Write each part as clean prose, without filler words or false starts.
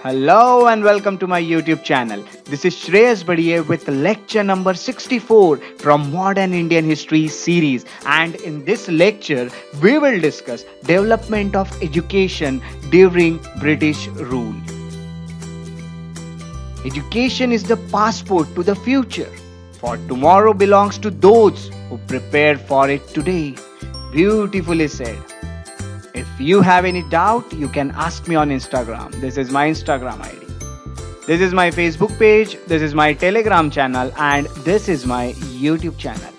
Hello and welcome to my YouTube channel. This is Shreyas Badiye with lecture number 64 from Modern Indian History series, and in this lecture we will discuss development of education during British rule. Education is the passport to the future, for tomorrow belongs to those who prepare for it today. Beautifully said. If you have any doubt, you can ask me on Instagram. This is my Instagram ID. This is my Facebook page, this is my Telegram channel and this is my YouTube channel.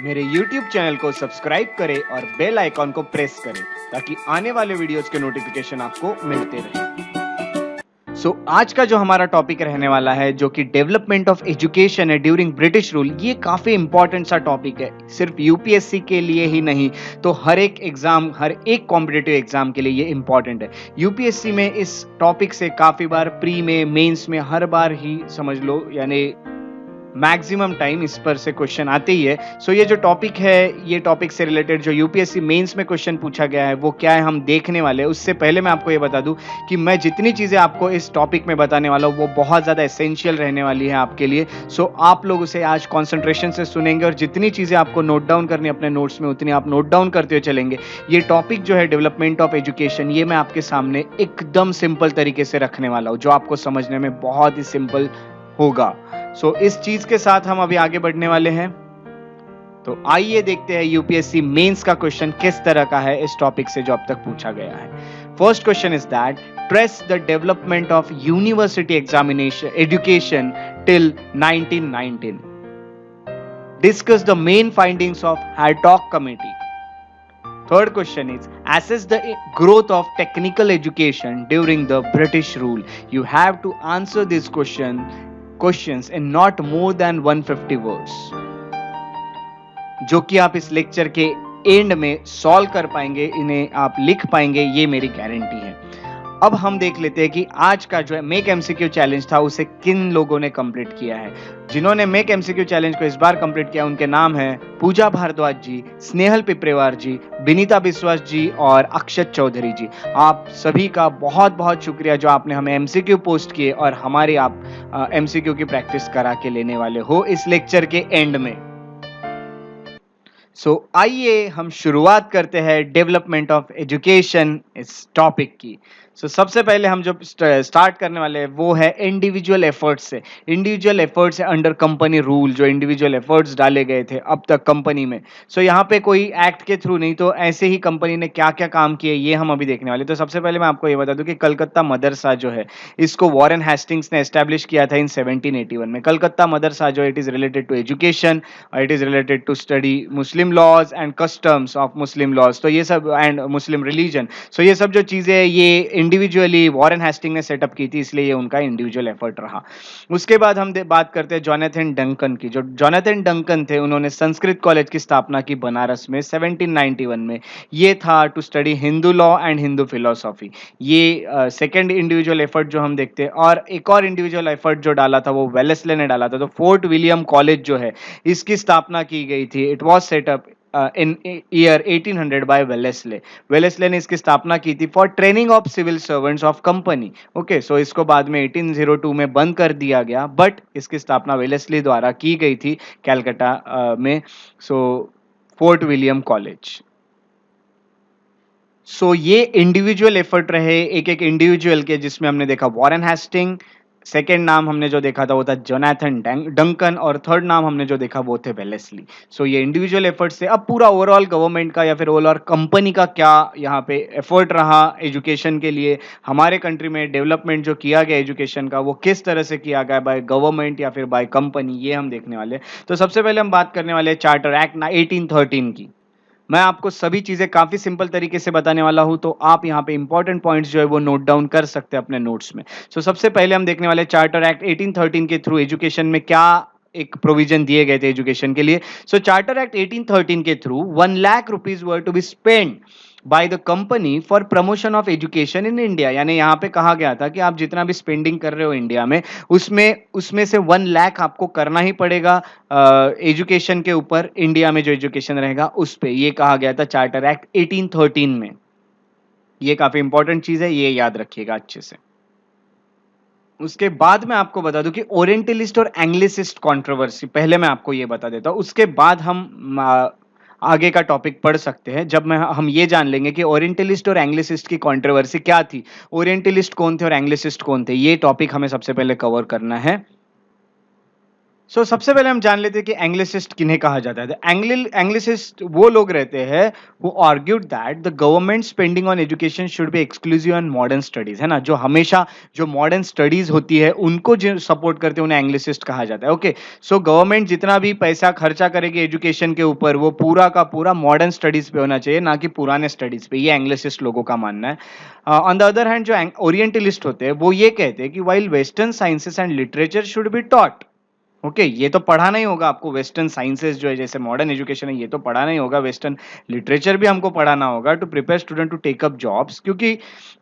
मेरे YouTube channel को subscribe करें और bell icon को press करें ताकि आने वाले videos के नोटिफिकेशन आपको मिलते रहें। आज का जो हमारा टॉपिक रहने वाला है जो कि डेवलपमेंट ऑफ एजुकेशन है ड्यूरिंग ब्रिटिश रूल, ये काफी इंपॉर्टेंट सा टॉपिक है। सिर्फ यूपीएससी के लिए ही नहीं तो हर एक एग्जाम, हर एक कॉम्पिटिटिव एग्जाम के लिए ये इंपॉर्टेंट है। यूपीएससी में इस टॉपिक से काफी बार प्री में, मेंस में हर बार ही समझ लो यानी मैक्सिमम टाइम इस पर से क्वेश्चन आते ही है। ये जो टॉपिक है, ये टॉपिक से रिलेटेड जो यूपीएससी मेंस में क्वेश्चन पूछा गया है वो क्या है हम देखने वाले हैं। उससे पहले मैं आपको ये बता दूं कि मैं जितनी चीजें आपको इस टॉपिक में बताने वाला हूँ वो बहुत ज्यादा एसेंशियल रहने वाली है आपके लिए। आप लोग उसे आज कॉन्सेंट्रेशन से सुनेंगे और जितनी चीजें आपको नोट डाउन करनी अपने नोट्स में उतनी आप नोट डाउन करते हुए चलेंगे। ये टॉपिक जो है डेवलपमेंट ऑफ एजुकेशन, ये मैं आपके सामने एकदम सिंपल तरीके से रखने वाला हूँ जो आपको समझने में बहुत ही सिंपल होगा। इस चीज के साथ हम अभी आगे बढ़ने वाले हैं। तो आइए देखते हैं यूपीएससी मेंस का क्वेश्चन किस तरह का है इस टॉपिक से जो अब तक पूछा गया है। First question is that trace the development of university examination education till 1919, discuss the main findings of haddock committee. Third question is assess the growth of technical education during the British rule. You have to answer this questions in not more than 150 words, जो कि आप इस lecture के and में solve कर पाएंगे, इन्हें आप लिख पाएंगे, ये मेरी गारंटी है। अब हम देख लेते हैं कि आज का जो है मेक एमसीक्यू चैलेंज था उसे किन लोगों ने कंप्लीट किया है। जिन्होंने मेक एमसीक्यू चैलेंज को इस बार कंप्लीट किया उनके नाम हैं पूजा भारद्वाज जी, स्नेहल पिपरेवार जी, विनीता बिस्वास जी और अक्षत चौधरी जी। आप सभी का बहुत बहुत शुक्रिया जो आपने हमें एमसीक्यू पोस्ट किए और हमारी आप एमसीक्यू की प्रैक्टिस करा के लेने वाले हो इस लेक्चर के एंड में। आइए हम शुरुआत करते हैं डेवलपमेंट ऑफ एजुकेशन इस टॉपिक की। सबसे पहले हम जो स्टार्ट करने वाले हैं वो है इंडिविजुअल एफर्ट्स से। इंडिविजुअल एफर्ट्स है अंडर कंपनी रूल, जो इंडिविजुअल एफर्ट्स डाले गए थे अब तक कंपनी में। यहाँ पे कोई एक्ट के थ्रू नहीं, तो ऐसे ही कंपनी ने क्या क्या काम किए ये हम अभी देखने वाले। तो सबसे पहले मैं आपको ये बता दूं कि कलकत्ता मदरसा जो है इसको वॉरेन हेस्टिंग्स ने एस्टैब्लिश किया था इन 1781 में। कलकत्ता मदरसा जो it is related to education, it is related to study Muslim laws and customs of Muslim laws, तो ये सब एंड मुस्लिम रिलीजन। ये सब जो चीजें ये इंडिविजुअली वॉरेन हेस्टिंग ने सेटअप की थी, इसलिए ये उनका इंडिविजुअल एफर्ट रहा। उसके बाद हम बात करते हैं जोनाथन डंकन की। जो जोनाथन डंकन थे उन्होंने संस्कृत कॉलेज की स्थापना की बनारस में 1791 में। ये था to study Hindu law and Hindu philosophy. ये सेकेंड इंडिविजुअल एफर्ट जो हम देखते हैं। और एक और इंडिविजुअल एफर्ट जो डाला था वो वेलेस्ले ने डाला था। तो फोर्ट विलियम कॉलेज जो है इसकी स्थापना की गई थी। It was set up in year 1800 by Wellesley. Wellesley ने इसकी स्थापना की थी for training of civil servants of company. Okay, इसको बाद में 1802 में बंद कर दिया गया, बट इसकी स्थापना वेलेस्ले द्वारा की गई थी कैलकाटा में। Fort William college. ये इंडिविजुअल एफर्ट रहे एक एक इंडिविजुअल के, जिसमें हमने देखा वॉरेन हेस्टिंग, सेकेंड नाम हमने जो देखा था वो था जोनाथन डंकन और थर्ड नाम हमने जो देखा वो थे वेलेस्ली। ये इंडिविजुअल एफर्ट से अब पूरा ओवरऑल गवर्नमेंट का या फिर ओवरऑल कंपनी का क्या यहाँ पे एफर्ट रहा एजुकेशन के लिए, हमारे कंट्री में डेवलपमेंट जो किया गया एजुकेशन का वो किस तरह से किया गया बाय गवर्नमेंट या फिर बाय कंपनी, ये हम देखने वाले। तो सबसे पहले हम बात करने वाले चार्टर एक्ट 1813 की। मैं आपको सभी चीजें काफी सिंपल तरीके से बताने वाला हूं, तो आप यहाँ पे इंपॉर्टेंट पॉइंट्स जो है वो नोट डाउन कर सकते हैं अपने नोट्स में। सबसे पहले हम देखने वाले चार्टर एक्ट 1813 के थ्रू एजुकेशन में क्या एक प्रोविजन दिए गए थे एजुकेशन के लिए। चार्टर एक्ट 1813 के through 1 lakh rupees were to be spend by the company for promotion of education in India. यानी यहाँ पे कहा गया था कि आप जितना भी स्पेंडिंग कर रहे हो इंडिया में उसमें से 1 लाख आपको करना ही पड़ेगा एजुकेशन के ऊपर, इंडिया में जो एजुकेशन रहेगा उस पे। ये कहा गया था चार्टर एक्ट 1813 में। ये काफी इंपॉर्टेंट चीज है, ये याद रखिएगा अच्छे से। उसके बाद मैं आपको बता दूं कि ओरिएंटलिस्ट और एंग्लिसिस्ट कंट्रोवर्सी, पहले मैं आपको ये बता देता हूं, उसके बाद हम आगे का टॉपिक पढ़ सकते हैं, जब हम ये जान लेंगे कि ओरिएंटलिस्ट और एंग्लिसिस्ट की कंट्रोवर्सी क्या थी, ओरिएंटलिस्ट कौन थे और एंग्लिसिस्ट कौन थे, ये टॉपिक हमें सबसे पहले कवर करना है। सबसे पहले हम जान लेते हैं कि एंग्लिसिस्ट किन्हें कहा जाता है। एंग्लिसिस्ट वो लोग रहते हैं who argued that the government spending on education should be exclusive on modern studies, है ना, जो हमेशा जो मॉडर्न स्टडीज होती है उनको जो सपोर्ट करते हैं उन्हें एंग्लिसिस्ट कहा जाता है। ओके, सो गवर्नमेंट जितना भी पैसा खर्चा करेगी एजुकेशन के ऊपर वो पूरा का पूरा मॉडर्न स्टडीज पे होना चाहिए, ना कि पुराने स्टडीज पे, ये एंग्लिसिस्ट लोगों का मानना है। ऑन द अदर हैंड जो ओरिएंटलिस्ट होते हैं वो ये कहते हैं कि while western sciences and literature should be taught, okay ये तो पढ़ाना ही होगा आपको, वेस्टर्न साइंसेस जो है जैसे मॉडर्न एजुकेशन है ये तो पढ़ाना ही होगा, वेस्टर्न लिटरेचर भी हमको पढ़ाना होगा to prepare student to take up jobs, क्योंकि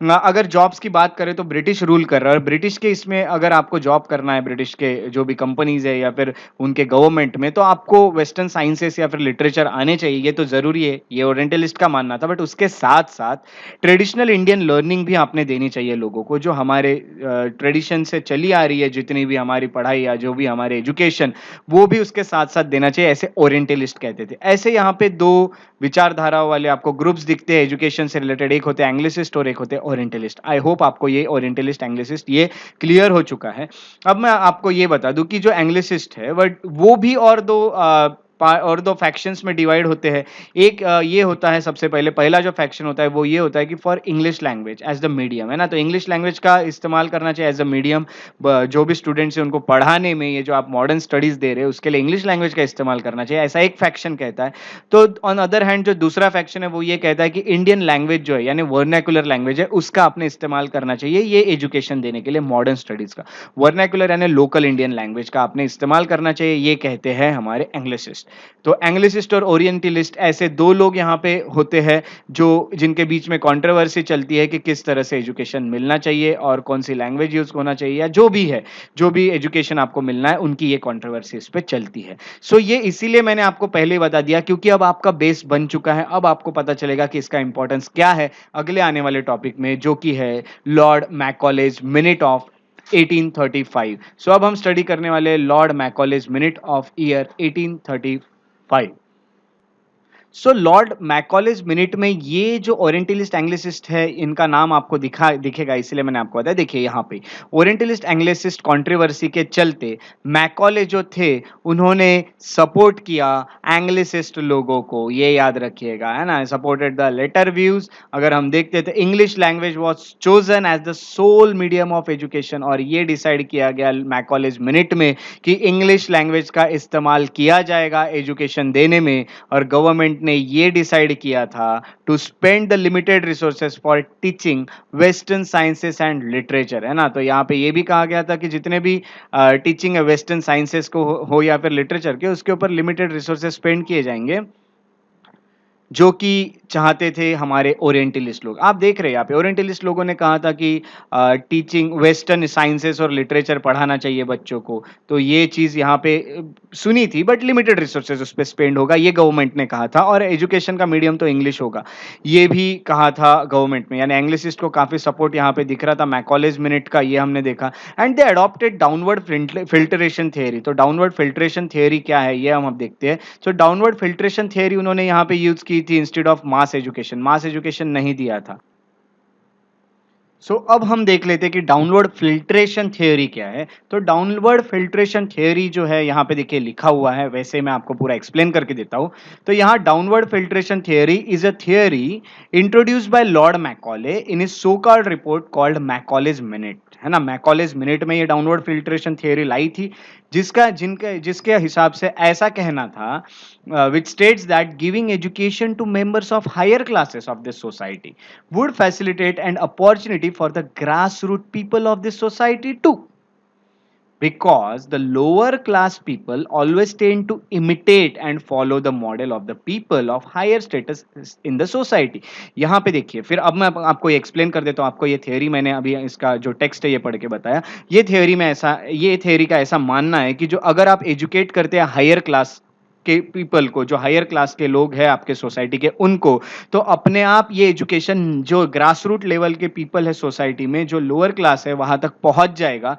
अगर जॉब्स की बात करें तो ब्रिटिश रूल कर रहा है और ब्रिटिश के इसमें अगर आपको जॉब करना है ब्रिटिश के जो भी कंपनीज है या फिर उनके गवर्नमेंट में, तो आपको वेस्टर्न साइंसेस या फिर लिटरेचर आने चाहिए, ये तो जरूरी है, ये ओरिएंटलिस्ट का मानना था। बट उसके साथ साथ ट्रेडिशनल इंडियन लर्निंग भी आपने देनी चाहिए लोगों को, जो हमारे ट्रेडिशन से चली आ रही है, जितनी भी हमारी पढ़ाई या जो भी हमारे एजुकेशन, वो भी उसके साथ साथ देना चाहिए, ऐसे ओरिएंटलिस्ट कहते थे। ऐसे यहाँ पे दो विचारधारा वाले आपको ग्रुप्स दिखते हैं एजुकेशन से रिलेटेड, एक होते हैं एंग्लिसिस्ट और एक होते हैं ओरिएंटलिस्ट। आई होप आपको ये ओरिएंटलिस्ट एंग्लिसिस्ट ये क्लियर हो चुका है। अब मैं आपको ये बता दूं कि जो एंग्लिसिस्ट है बट वो भी और दो फैक्शंस में डिवाइड होते हैं। एक ये होता है, सबसे पहले पहला जो फैक्शन होता है वो ये होता है कि for English language as the medium, है ना, तो इंग्लिश लैंग्वेज का इस्तेमाल करना चाहिए एज अ मीडियम, जो भी स्टूडेंट्स हैं उनको पढ़ाने में, ये जो आप मॉडर्न स्टडीज दे रहे हैं उसके लिए इंग्लिश लैंग्वेज का इस्तेमाल करना चाहिए, ऐसा एक फैक्शन कहता है। तो ऑन अदर हैंड जो दूसरा फैक्शन है वो ये कहता है कि इंडियन लैंग्वेज जो है यानी वर्नाकुलर लैंग्वेज है उसका आपने इस्तेमाल करना चाहिए ये एजुकेशन देने के लिए, मॉडर्न स्टडीज का वर्नाकुलर यानी लोकल इंडियन लैंग्वेज का आपने इस्तेमाल करना चाहिए, ये कहते हैं हमारे एंग्लिसिस्ट। तो एंग्लिसिस्ट और ओरिएंटलिस्ट ऐसे दो लोग यहाँ पे होते हैं जो जिनके बीच में कंट्रोवर्सी चलती है कि किस तरह से एजुकेशन मिलना चाहिए और कौन सी लैंग्वेज यूज होना चाहिए, या जो भी है, जो भी एजुकेशन आपको मिलना है उनकी ये कंट्रोवर्सी इस पे चलती है। ये इसीलिए मैंने आपको पहले ही बता दिया क्योंकि अब आपका बेस बन चुका है, अब आपको पता चलेगा कि इसका इंपॉर्टेंस क्या है अगले आने वाले टॉपिक में, जो कि है लॉर्ड मैकॉलेज मिनट ऑफ 1835। अब हम स्टडी करने वाले lord Macaulay's minute of year 1835। Lord Macaulay's minute में ये जो ओरिएंटलिस्ट एंग्लिसिस्ट है इनका नाम आपको दिखेगा, इसलिए मैंने आपको बताया। देखिए यहाँ पे ओरिएंटलिस्ट एंग्लिसिस्ट कंट्रोवर्सी के चलते मैकॉले जो थे उन्होंने सपोर्ट किया एंग्लिसिस्ट लोगों को, ये याद रखिएगा, है ना, सपोर्टेड द लेटर व्यूज। अगर हम देखते थे English language was chosen as the sole medium of education, और ये डिसाइड किया गया मैकॉलेज मिनट में कि इंग्लिश लैंग्वेज का इस्तेमाल किया जाएगा एजुकेशन देने में, और गवर्नमेंट ने ये डिसाइड किया था to spend the limited resources for teaching western sciences and literature, है ना। तो यहाँ पे ये भी कहा गया था कि जितने भी टीचिंग है वेस्टर्न साइंसेस को हो या फिर लिटरेचर के, उसके ऊपर लिमिटेड रिसोर्सेज स्पेंड किए जाएंगे, जो कि चाहते थे हमारे ओरिएंटलिस्ट लोग। आप देख रहे हैं यहाँ पे ओरिएंटलिस्ट लोगों ने कहा था कि टीचिंग वेस्टर्न साइंसेस और लिटरेचर पढ़ाना चाहिए बच्चों को, तो ये चीज़ यहाँ पे सुनी थी, बट लिमिटेड रिसोर्सेज उस पर स्पेंड होगा ये गवर्नमेंट ने कहा था, और एजुकेशन का मीडियम तो इंग्लिश होगा ये भी कहा था गवर्नमेंट में, यानी एंग्लिसिस्ट को काफ़ी सपोर्ट यहाँ पे दिख रहा था मैकॉलेज मिनट का, ये हमने देखा। And they adopted downward filtration theory. तो डाउनवर्ड फिल्ट्रेशन थियरी क्या है ये हम अब देखते हैं। डाउनवर्ड फिल्ट्रेशन थियरी उन्होंने यहाँ पे यूज की थी इंस्टेड ऑफ मास एजुकेशन नहीं दिया था। अब हम देख लेते हैं कि डाउनवर्ड फिल्ट्रेशन थ्योरी क्या है। तो डाउनवर्ड फिल्ट्रेशन थ्योरी जो है यहाँ पे देखिए लिखा हुआ है, वैसे मैं आपको पूरा एक्सप्लेन करके देता हूँ। तो यहाँ downward filtration theory is a theory introduced by lord Macaulay in his so called report called Macaulay's minute, है ना। मैकॉलेज मिनट में ये डाउनवर्ड फिल्ट्रेशन थ्योरी लाई थी, जिसके हिसाब से ऐसा कहना था which states that giving education to members of higher classes of this society would facilitate an opportunity for the grassroots people of this society too, because the lower class people always tend to imitate and follow the model of the people of higher status in the society। यहाँ पे देखिए, फिर अब मैं आपको ये explain कर देता हूँ। आपको ये थ्योरी मैंने अभी इसका जो टेक्स्ट है ये पढ़ के बताया। ये थ्योरी का ऐसा मानना है कि जो अगर आप एजुकेट करते हैं हायर क्लास के पीपल को, जो हायर क्लास के लोग हैं आपके सोसाइटी के, उनको, तो अपने आप ये एजुकेशन जो ग्रास रूट लेवल के पीपल है सोसाइटी में, जो लोअर क्लास है, वहां तक पहुंच जाएगा।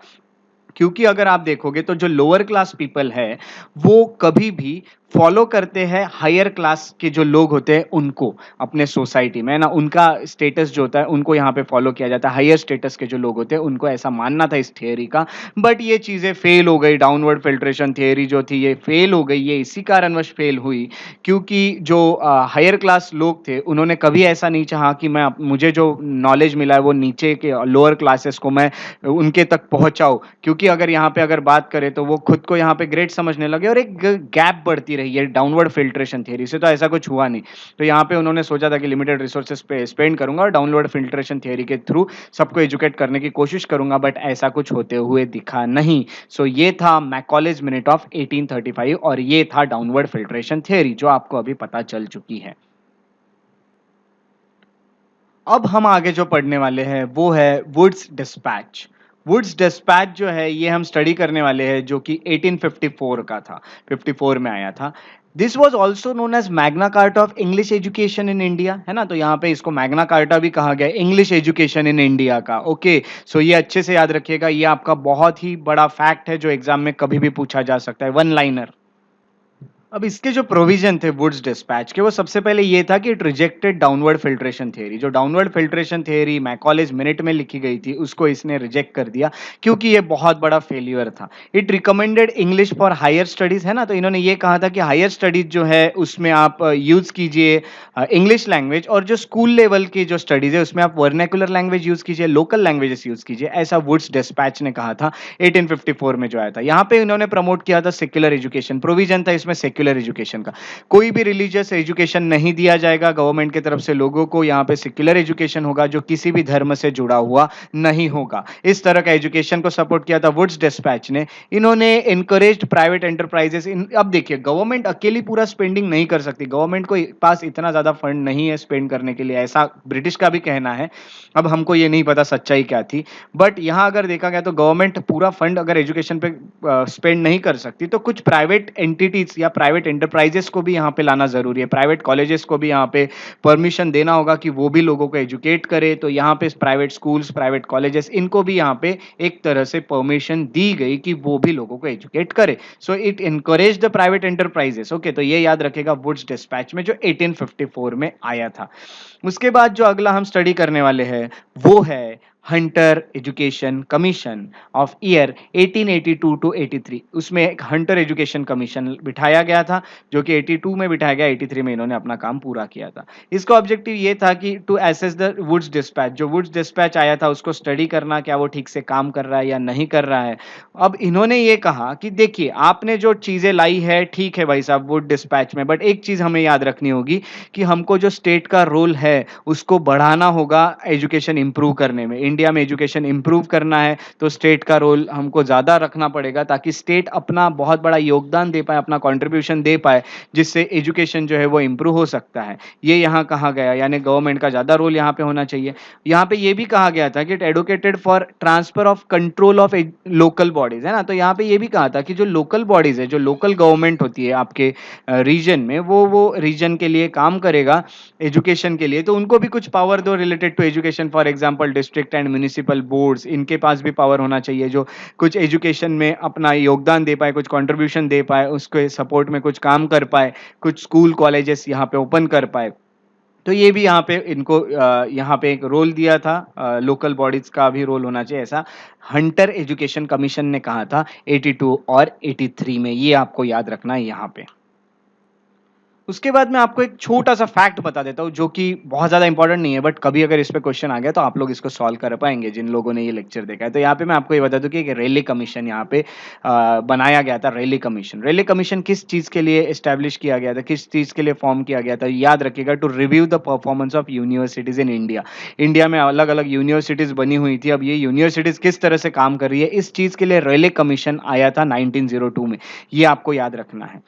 क्योंकि अगर आप देखोगे तो जो लोअर क्लास पीपल है वो कभी भी फॉलो करते हैं हायर क्लास के जो लोग होते हैं उनको, अपने सोसाइटी में ना, उनका स्टेटस जो होता है उनको यहाँ पे फॉलो किया जाता है। हायर स्टेटस के जो लोग होते हैं उनको ऐसा मानना था इस थियोरी का, बट ये चीजें फेल हो गई। डाउनवर्ड फिल्ट्रेशन थियोरी जो थी ये फेल हो गई। ये इसी कारणवश फेल हुई क्योंकि जो हायर क्लास लोग थे उन्होंने कभी ऐसा नहीं चाहा कि मुझे जो नॉलेज मिला है वो नीचे के लोअर क्लासेस को मैं उनके तक पहुंचाऊं। क्योंकि अगर यहाँ पे अगर बात करें तो वो खुद को यहाँ पे ग्रेट समझने लगे और एक गैप बढ़ती रही है डाउनवर्ड फिल्ट्रेशन थियरी से। तो ऐसा कुछ हुआ नहीं। तो यहाँ पे उन्होंने सोचा था कि लिमिटेड रिसोर्सेज पे स्पेंड करूंगा और डाउनवर्ड फिल्ट्रेशन थियरी के थ्रू सबको एजुकेट करने की कोशिश करूंगा, बट ऐसा कुछ होते हुए दिखा नहीं। सो ये था मैकॉलेज मिनट ऑफ 1835 और ये था डाउनवर्ड फिल्ट्रेशन थियरी जो आपको अभी पता चल चुकी है। अब हम आगे जो पढ़ने वाले हैं वो है वुड्स डिस्पैच। वुड्स डिस्पैच जो है ये हम स्टडी करने वाले हैं, जो कि 1854 का था, 54 में आया था। This was also known as Magna Carta of English education in India, है ना। तो यहाँ पे इसको मैग्ना कार्टा भी कहा गया, इंग्लिश एजुकेशन इन इंडिया का। ओके, सो ये अच्छे से याद रखिएगा, ये आपका बहुत ही बड़ा फैक्ट है जो एग्जाम में कभी भी पूछा जा सकता है, वन लाइनर। अब इसके जो प्रोविजन थे वुड्स डिस्पैच के, वो सबसे पहले ये था कि it rejected downward filtration theory. जो डाउनवर्ड फिल्ट्रेशन थ्योरी मैकॉलेज मिनट में लिखी गई थी उसको इसने रिजेक्ट कर दिया क्योंकि ये बहुत बड़ा फेल्यूर था। It recommended English for higher studies, है ना। तो इन्होंने ये कहा था कि हायर स्टडीज जो है उसमें आप यूज कीजिए इंग्लिश लैंग्वेज, और जो स्कूल लेवल की जो स्टडीज है उसमें आप वर्नेकुलर लैंग्वेज यूज कीजिए, लोकल लैंग्वेजेस यूज कीजिए। ऐसा वुड्स डिस्पैच ने कहा था 1854 में जो आया था। यहाँ पे इन्होंने प्रमोट किया था सेक्युलर एजुकेशन, प्रोविजन था इसमें सेक्युलर एजुकेशन का। कोई भी रिलीजियस एजुकेशन नहीं दिया जाएगा गवर्नमेंट की तरफ से लोगों को, यहाँ पे सेक्युलर एजुकेशन होगा जो किसी भी धर्म से जुड़ा हुआ नहीं होगा। इस तरह का एजुकेशन को सपोर्ट किया था वुड्स डिस्पैच ने। इन्होंने इनकरेज्ड प्राइवेट एंटरप्राइजेस। अब देखिए, गवर्नमेंट अकेली पूरा स्पेंडिंग नहीं कर सकती, गवर्नमेंट को पास इतना ज्यादा फंड नहीं है स्पेंड करने के लिए, ऐसा ब्रिटिश का भी कहना है। अब हमको ये नहीं पता सच्चाई क्या थी, बट यहां अगर देखा गया तो गवर्नमेंट पूरा फंड अगर एजुकेशन पे स्पेंड नहीं कर सकती तो कुछ प्राइवेट एंटिटीज या प्राइवेट एंटरप्राइजेस को भी यहाँ पे लाना जरूरी है। प्राइवेट कॉलेजेस को भी यहाँ पे परमिशन देना होगा कि वो भी लोगों को एजुकेट करे। तो यहाँ पे प्राइवेट स्कूल्स, प्राइवेट कॉलेजेस, इनको भी यहाँ पे एक तरह से परमिशन दी गई कि वो भी लोगों को एजुकेट करे। So it encourage the private enterprises. Okay, तो ये याद रखेगा वुड्स डिस्पैच में जो 1854 में आया था। उसके बाद जो अगला हम स्टडी करने वाले हैं वो है Hunter education commission of year 1882 to 83। उसमें एक हंटर एजुकेशन कमीशन बिठाया गया था जो कि 82 में बिठाया गया, 83 में इन्होंने अपना काम पूरा किया था। इसका ऑब्जेक्टिव ये था कि to assess the Wood's despatch, जो वुड्स डिस्पैच आया था उसको स्टडी करना, क्या वो ठीक से काम कर रहा है या नहीं कर रहा है। अब इन्होंने ये कहा कि देखिए, आपने जो चीजें लाई है ठीक है भाई साहब वुड डिस्पैच में, बट एक चीज हमें याद रखनी होगी कि हमको जो स्टेट का रोल है उसको बढ़ाना होगा एजुकेशन इंप्रूव करने में। इंडिया में एजुकेशन इंप्रूव करना है तो स्टेट का रोल हमको ज़्यादा रखना पड़ेगा ताकि स्टेट अपना बहुत बड़ा योगदान दे पाए, अपना कंट्रीब्यूशन दे पाए, जिससे एजुकेशन जो है वो इंप्रूव हो सकता है। ये यहाँ कहा गया, यानी गवर्नमेंट का ज़्यादा रोल यहाँ पे होना चाहिए। यहाँ पे ये भी कहा गया था कि it advocated for transfer of control of local bodies, है ना। तो यहाँ पे ये भी कहा था कि जो लोकल बॉडीज है, जो लोकल गवर्नमेंट होती है आपके रीजन में, वो रीजन के लिए काम करेगा एजुकेशन के लिए, तो उनको भी कुछ पावर दो related to education. For example district and municipal boards, इनके पास भी पावर होना चाहिए जो कुछ एजुकेशन में अपना योगदान दे पाए, कुछ कंट्रीब्यूशन दे पाए, उसके सपोर्ट में कुछ काम कर पाए, कुछ स्कूल कॉलेजेस यहाँ पे ओपन कर पाए। तो ये भी यहाँ पे इनको यहाँ पे एक रोल दिया था, लोकल बॉडीज का भी रोल होना चाहिए, ऐसा हंटर एजुकेशन कमीशन ने कहा था 82 और 83 में। ये आपको याद रखना है यहाँ पे। उसके बाद मैं आपको एक छोटा सा फैक्ट बता देता हूँ जो कि बहुत ज़्यादा इंपॉर्टेंट नहीं है, बट कभी अगर इस पे क्वेश्चन आ गया तो आप लोग इसको सॉल्व कर पाएंगे जिन लोगों ने ये लेक्चर देखा है। तो यहाँ पे मैं आपको ये बता दूं कि एक रेले कमीशन यहाँ पे बनाया गया था। रेले कमीशन किस चीज़ के लिए इस्टेब्लिश किया गया था, किस चीज़ के लिए फॉर्म किया गया था, याद रखिएगा, to review the performance of universities in India. India में अलग अलग यूनिवर्सिटीज़ बनी हुई थी, अब ये यूनिवर्सिटीज़ किस तरह से काम कर रही है, इस चीज़ के लिए रेले कमीशन आया था 1902 में। ये आपको याद रखना है।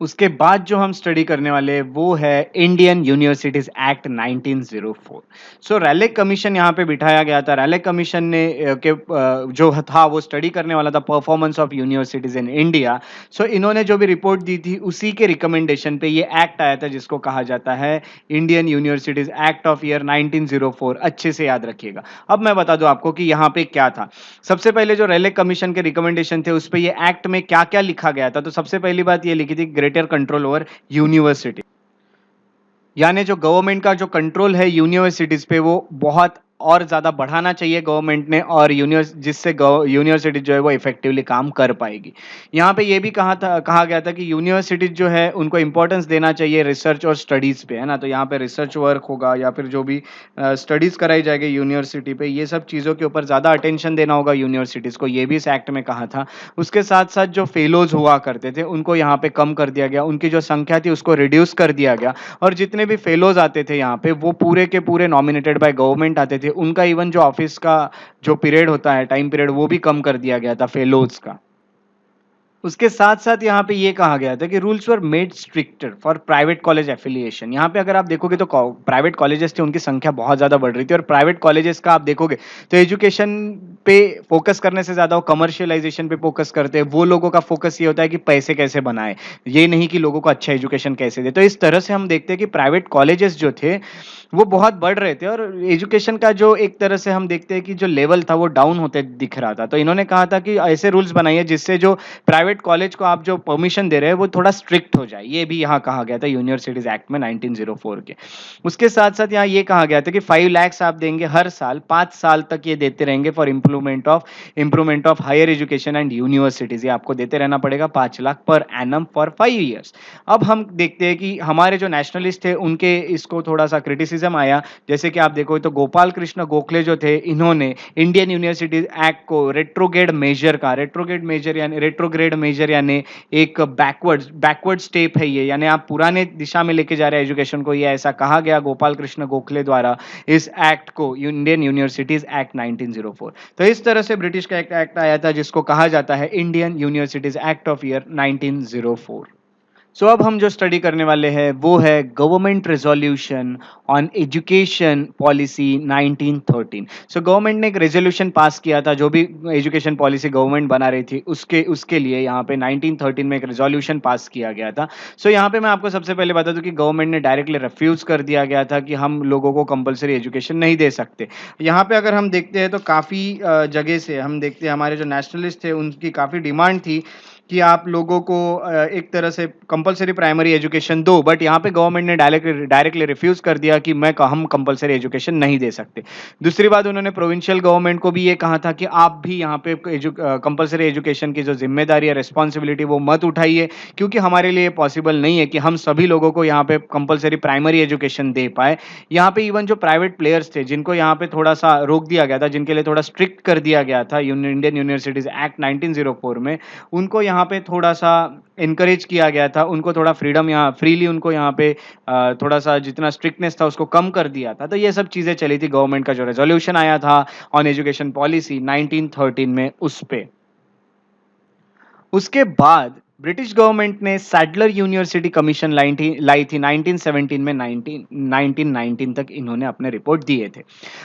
उसके बाद जो हम स्टडी करने वाले हैं वो है इंडियन यूनिवर्सिटीज एक्ट 1904। सो रैलेक कमीशन यहाँ पे बिठाया गया था। रैलेक कमीशन ने जो था वो स्टडी करने वाला था performance of universities in India. So इन्होंने जो भी रिपोर्ट दी थी उसी के रिकमेंडेशन पे ये एक्ट आया था जिसको कहा जाता है Indian universities act of year 1904। अच्छे से याद रखिएगा। अब मैं बता दूं आपको कि यहाँ पे क्या था। सबसे पहले जो रैलेक कमीशन के रिकमेंडेशन थे उस पे ये एक्ट में क्या क्या लिखा गया था, तो सबसे पहली बात ये लिखी थी ग्रेटर कंट्रोल ओवर यूनिवर्सिटी, यानी जो गवर्नमेंट का जो कंट्रोल है यूनिवर्सिटीज पे वो बहुत और ज्यादा बढ़ाना चाहिए गवर्नमेंट ने, और जिससे यूनिवर्सिटी जो है वो इफेक्टिवली काम कर पाएगी। यहाँ पे ये भी कहा गया था कि यूनिवर्सिटीज जो है उनको इंपॉर्टेंस देना चाहिए रिसर्च और स्टडीज पे, है ना। तो यहाँ पे रिसर्च वर्क होगा या फिर जो भी स्टडीज कराई जाएगी यूनिवर्सिटी पे, ये सब चीजों के ऊपर ज्यादा अटेंशन देना होगा यूनिवर्सिटीज को, ये भी इस एक्ट में कहा था। उसके साथ साथ जो फेलोज हुआ करते थे उनको यहाँ पे कम कर दिया गया, उनकी जो संख्या थी उसको रिड्यूस कर दिया गया, और जितने भी फेलोज आते थे यहाँ पे वो पूरे के पूरे नॉमिनेटेड बाय गवर्नमेंट आते थे। उनका इवन जो ऑफिस का जो पीरियड होता है, टाइम पीरियड, वो भी कम कर दिया गया था फेलोज का। उसके साथ साथ यहाँ पे ये कहा गया था कि rules were made stricter for private college affiliation. यहाँ पे अगर आप देखोगे तो प्राइवेट कॉलेजेस थे उनकी संख्या बहुत ज्यादा बढ़ रही थी, और प्राइवेट कॉलेजेस का आप देखोगे तो एजुकेशन पे फोकस करने से ज्यादा वो कमर्शियलाइजेशन पे फोकस करते हैं। वो लोगों का फोकस ये होता है कि पैसे कैसे बनाए, ये नहीं कि लोगों को अच्छा एजुकेशन कैसे दे। तो इस तरह से हम देखते हैं कि प्राइवेट कॉलेजेस जो थे वो बहुत बढ़ रहे थे, और एजुकेशन का जो एक तरह से हम देखते हैं कि जो लेवल था वो डाउन होते दिख रहा था। तो इन्होंने कहा था कि ऐसे रूल्स बनाइए जिससे जो प्राइवेट कॉलेज को आप जो परमिशन दे रहे हैं वो थोड़ा स्ट्रिक्ट हो जाए। ये भी यहाँ कहा गया था यूनिवर्सिटीज एक्ट में 1904 के। उसके साथ साथ यहाँ ये कहा गया था कि 5 लाख आप देंगे हर साल, 5 साल तक ये देते रहेंगे for improvement of higher education and universities. ये आपको देते रहना पड़ेगा 5 lakh per annum for 5 years. अब हम देखते हैं कि हमारे जो नेशनलिस्ट थे उनके इसको थोड़ा सा क्रिटिसिज्म आया। जैसे कि आप देखो तो गोपाल कृष्ण गोखले जो थे, इन्होंने इंडियन यूनिवर्सिटी एक्ट को रेट्रोग्रेड मेजर यानी एक बैकवर्ड स्टेप है ये, यानी आप पुराने दिशा में लेके जा रहे हैं एजुकेशन को, ये ऐसा कहा गया गोपाल कृष्ण गोखले द्वारा इस एक्ट को, इंडियन यूनिवर्सिटीज एक्ट 1904। तो इस तरह से ब्रिटिश का एक एक्ट आया था जिसको कहा जाता है Indian universities act of year 1904। सो अब हम जो स्टडी करने वाले हैं वो है government resolution on education policy 1913। So government ने एक रेजोल्यूशन पास किया था, जो भी एजुकेशन पॉलिसी गवर्नमेंट बना रही थी उसके लिए यहाँ पे 1913 में एक रेजोल्यूशन पास किया गया था। सो यहाँ पे मैं आपको सबसे पहले बता दूं कि गवर्नमेंट ने डायरेक्टली रिफ्यूज कर दिया गया था कि हम लोगों को कंपलसरी एजुकेशन नहीं दे सकते। यहाँ पे अगर हम देखते हैं तो काफ़ी जगह से हम देखते हैं हमारे जो नेशनलिस्ट थे उनकी काफ़ी डिमांड थी कि आप लोगों को एक तरह से कंपलसरी प्राइमरी एजुकेशन दो, बट यहाँ पे गवर्नमेंट ने डायरेक्टली रिफ्यूज कर दिया कि हम कंपलसरी एजुकेशन नहीं दे सकते। दूसरी बात, उन्होंने प्रोविंशियल गवर्नमेंट को भी ये कहा था कि आप भी यहाँ पे कंपलसरी एजुकेशन की जो जिम्मेदारी है, रिस्पॉन्सिबिलिटी, वो मत उठाइए, क्योंकि हमारे लिए पॉसिबल नहीं है कि हम सभी लोगों को यहाँ पे कंपलसरी प्राइमरी एजुकेशन दे पाए। यहाँ पे इवन जो प्राइवेट प्लेयर्स थे जिनको यहाँ पे थोड़ा सा रोक दिया गया था, जिनके लिए थोड़ा स्ट्रिक्ट कर दिया गया था इंडियन यूनिवर्सिटीज एक्ट 1904 में, उनको यहाँ पे थोड़ा सा इनकरेज किया गया था, उनको थोड़ा फ्रीडम, यहाँ फ्रीली उनको यहाँ पे थोड़ा सा जितना स्ट्रिक्टनेस था उसको कम कर दिया था। तो ये सब चीजें चली थी गवर्नमेंट का जो रेजोल्यूशन आया था ऑन एजुकेशन पॉलिसी 1913 में उस पे। उसके बाद ब्रिटिश गवर्नमेंट ने सैडलर यूनिवर्सिटी कमीशन लाई थी 1917 में, 1919 तक इन्होंने अपने रिपोर्ट दिए थे।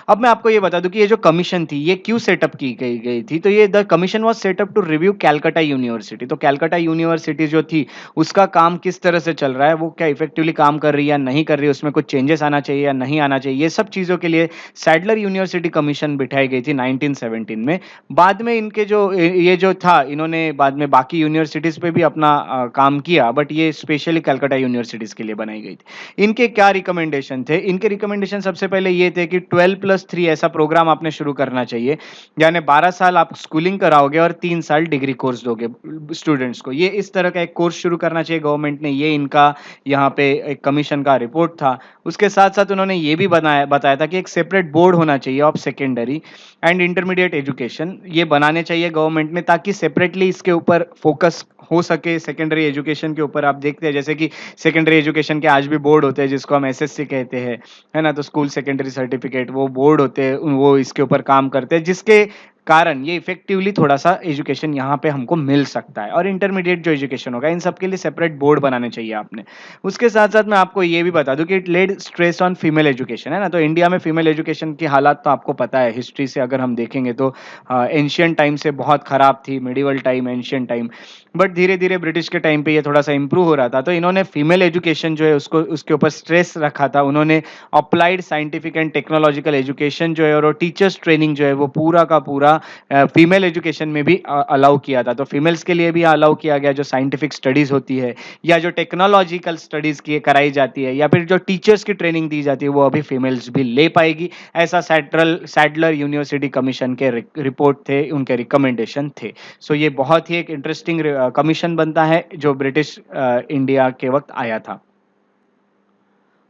अब मैं आपको ये बता दूं कि ये जो कमीशन थी ये क्यों सेटअप की गई थी। तो ये the commission was set up to review Calcutta university. तो कैलकाटा यूनिवर्सिटी जो थी उसका काम किस तरह से चल रहा है, वो क्या इफेक्टिवली काम कर रही है या नहीं कर रही है, उसमें कुछ चेंजेस आना चाहिए या नहीं आना चाहिए, ये सब चीज़ों के लिए सैडलर यूनिवर्सिटी कमीशन बिठाई गई थी 1917 में। बाद में इनके जो ये जो था, इन्होंने बाद में बाकी यूनिवर्सिटीज पे भी अपना काम किया, बट ये स्पेशली कलकत्ता यूनिवर्सिटीज के लिए बनाई गई थी। इनके क्या रिकमेंडेशन थे? इनके रिकमेंडेशन सबसे पहले ये थे कि 12+3 ऐसा प्रोग्राम आपने शुरू करना चाहिए, यानी 12 साल आप स्कूलिंग कराओगे और 3 साल डिग्री कोर्स दोगे स्टूडेंट्स को। ये इस तरह का एक कोर्स शुरू करना चाहिए गवर्नमेंट ने, ये इनका यहाँ पे एक कमीशन का रिपोर्ट था। उसके साथ साथ उन्होंने ये भी बताया था कि एक सेपरेट बोर्ड होना चाहिए of secondary and intermediate education, ये बनाने चाहिए गवर्नमेंट ने, ताकि सेपरेटली इसके ऊपर फोकस हो सके सेकेंडरी एजुकेशन के ऊपर। आप देखते हैं जैसे कि सेकेंडरी एजुकेशन के आज भी बोर्ड होते हैं जिसको हम एसएससी कहते हैं, है ना। तो स्कूल सेकेंडरी सर्टिफिकेट, वो बोर्ड होते हैं, वो इसके ऊपर काम करते हैं, जिसके कारण ये इफेक्टिवली थोड़ा सा एजुकेशन यहाँ पे हमको मिल सकता है। और इंटरमीडिएट जो एजुकेशन होगा इन सब के लिए सेपरेट बोर्ड बनाने चाहिए आपने। उसके साथ साथ मैं आपको ये भी बता दूं कि it laid stress on female education, है ना। तो इंडिया में फीमेल एजुकेशन की हालात तो आपको पता है, हिस्ट्री से अगर हम देखेंगे तो एंशियंट टाइम से बहुत खराब थी, medieval time, ancient time. But धीरे धीरे ब्रिटिश के टाइम पे ये थोड़ा सा इंप्रूव हो रहा था, तो इन्होंने फीमेल एजुकेशन जो है उसको उसके ऊपर स्ट्रेस रखा था। उन्होंने applied scientific and technological education जो है और टीचर्स ट्रेनिंग जो है वो पूरा का पूरा फीमेल एजुकेशन में भी अलाउ किया था। तो फीमेल्स के लिए भी अलाउ किया गया, जो साइंटिफिक स्टडीज होती है या जो टेक्नोलॉजिकल स्टडीज की कराई जाती है या फिर जो टीचर्स की ट्रेनिंग दी जाती है वो अभी फीमेल्स भी ले पाएगी। ऐसा सैडलर यूनिवर्सिटी कमीशन के रिपोर्ट थे, उनके रिकमेंडेशन थे। सो ये बहुत ही एक इंटरेस्टिंग कमीशन बनता है जो ब्रिटिश इंडिया के वक्त आया था।